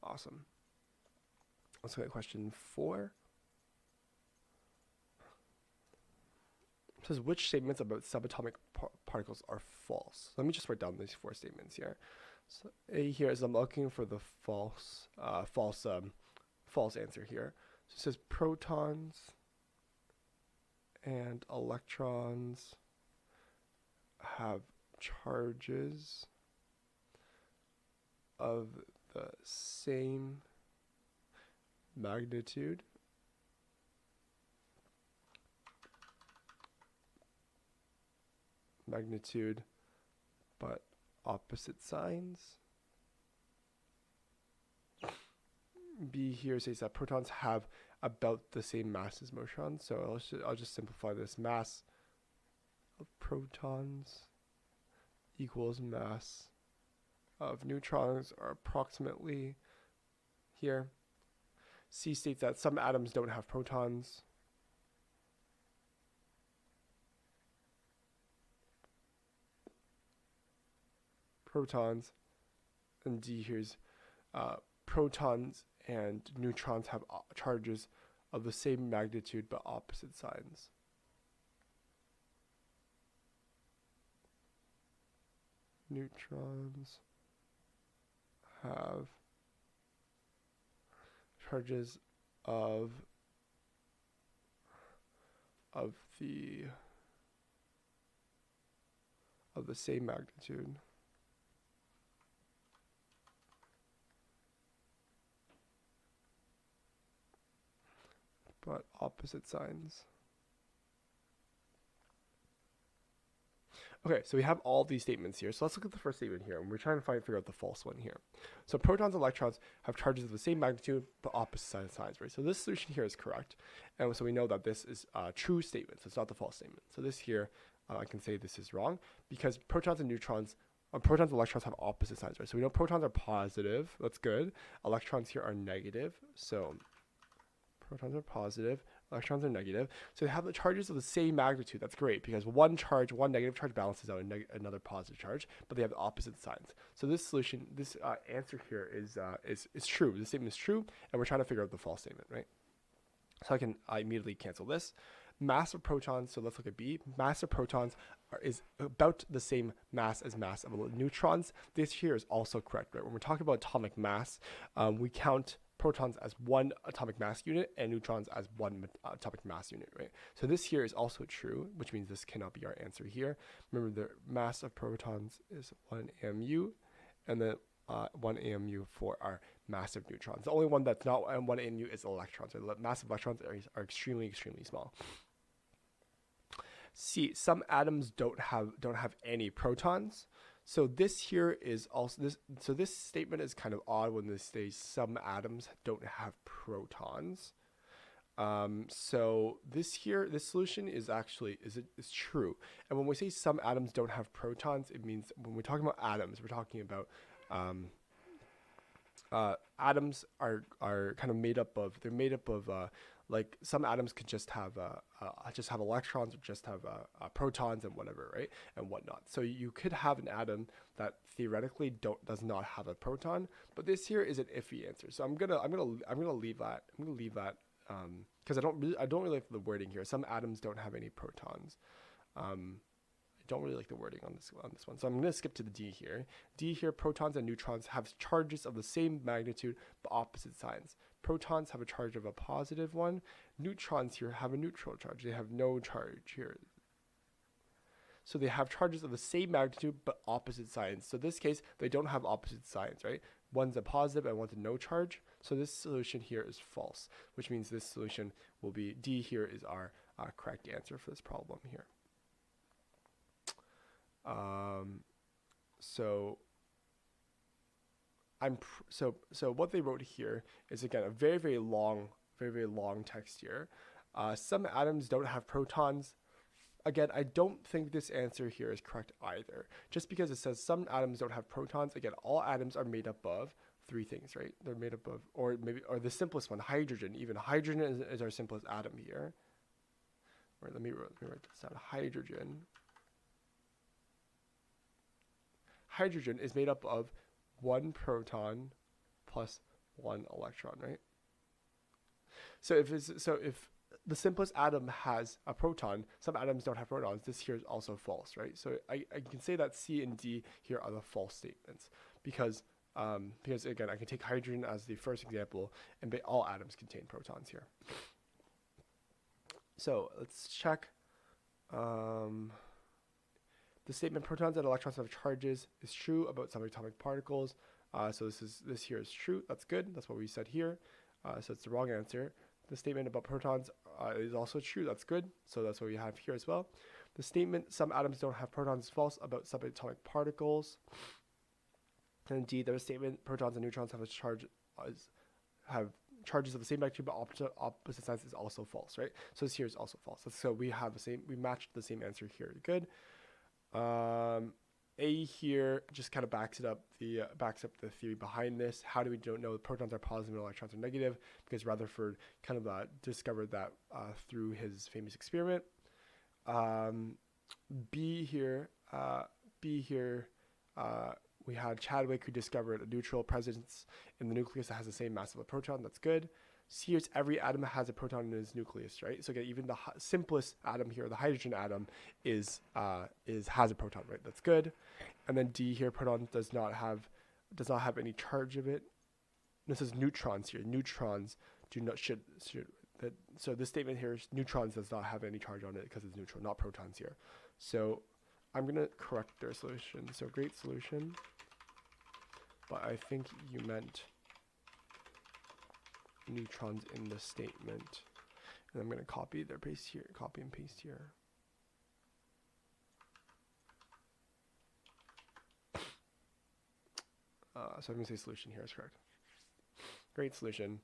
Awesome. Let's look at question 4. It says, which statements about subatomic particles are false? Let me just write down these 4 statements here. So A here is I'm looking for the false answer here. So it says protons and electrons have charges of the same magnitude but opposite signs. B here says that protons have about the same mass as neutrons. So I'll just simplify this. Mass of protons equals mass of neutrons, are approximately here. C states that some atoms don't have protons. And D here's protons and neutrons have charges of the same magnitude but opposite signs. Neutrons have charges of the same magnitude but opposite signs. Okay, so we have all these statements here. So let's look at the first statement here, and we're trying to figure out the false one here. So protons and electrons have charges of the same magnitude but opposite signs, right? So this solution here is correct, and so we know that this is a true statement, so it's not the false statement. So this here, I can say this is wrong because protons and electrons have opposite signs, right? So we know protons are positive, that's good. Electrons here are negative, so protons are positive, electrons are negative. So they have the charges of the same magnitude. That's great because one negative charge balances out another positive charge, but they have the opposite signs. So this solution, this answer here is true. This statement is true, and we're trying to figure out the false statement, right? So I immediately cancel this. Mass of protons, so let's look at B. Mass of protons is about the same mass as mass of neutrons. This here is also correct, right? When we're talking about atomic mass, we count protons as one atomic mass unit and neutrons as one atomic mass unit, right? So this here is also true, which means this cannot be our answer here. Remember, the mass of protons is 1 AMU, and then 1 AMU for our mass of neutrons. The only one that's not 1 AMU is electrons. The mass of electrons are extremely, extremely small. C, some atoms don't have any protons. So this here is also this. So this statement is kind of odd when they say some atoms don't have protons. So this solution is actually is true. And when we say some atoms don't have protons, it means when we're talking about atoms, we're talking about atoms are kind of made up of. They're made up of like some atoms could just have electrons or just have protons and whatever, right, and whatnot. So you could have an atom that theoretically does not have a proton, but this here is an iffy answer. So I'm gonna leave that. Because I don't really like the wording here. Some atoms don't have any protons. I don't really like the wording on this one. So I'm going to skip to the D here. D here, protons and neutrons have charges of the same magnitude but opposite signs. Protons have a charge of a positive one. Neutrons here have a neutral charge. They have no charge here. So they have charges of the same magnitude but opposite signs. So in this case, they don't have opposite signs, right? One's a positive and one's a no charge. So this solution here is false, which means this solution will be D here is our correct answer for this problem here. So what they wrote here is, again, a very, very long text here. Some atoms don't have protons. Again, I don't think this answer here is correct either. Just because it says some atoms don't have protons, again, all atoms are made up of 3 things, right? They're made up of, or the simplest one, hydrogen. Even hydrogen is our simplest atom here. Or let me write this down. Hydrogen is made up of 1 proton plus one electron, right? So if the simplest atom has a proton, some atoms don't have protons, this here is also false, right? So I can say that C and D here are the false statements because again, I can take hydrogen as the first example, and all atoms contain protons here. So let's check. The statement protons and electrons have charges is true about subatomic particles. So this here is true. That's good. That's what we said here. So it's the wrong answer. The statement about protons is also true. That's good. So that's what we have here as well. The statement some atoms don't have protons is false about subatomic particles. And indeed, the statement protons and neutrons have charges of the same magnitude but opposite signs is also false, right? So this here is also false. So we matched the same answer here. Good. A here just kind of backs up the theory behind this. How do we don't know the protons are positive and electrons are negative? Because Rutherford kind of discovered that through his famous experiment. B here, we had Chadwick, who discovered a neutral presence in the nucleus that has the same mass of a proton. That's good. C is every atom has a proton in its nucleus, right? So again, even the simplest atom here, the hydrogen atom, has a proton, right? That's good. And then D here, proton does not have any charge of it. This is neutrons here. Neutrons so this statement here is neutrons does not have any charge on it because it's neutral, not protons here. So I'm gonna correct their solution. So great solution, but I think you meant neutrons in the statement. And I'm gonna copy and paste here. So I'm gonna say solution here is correct. Great solution.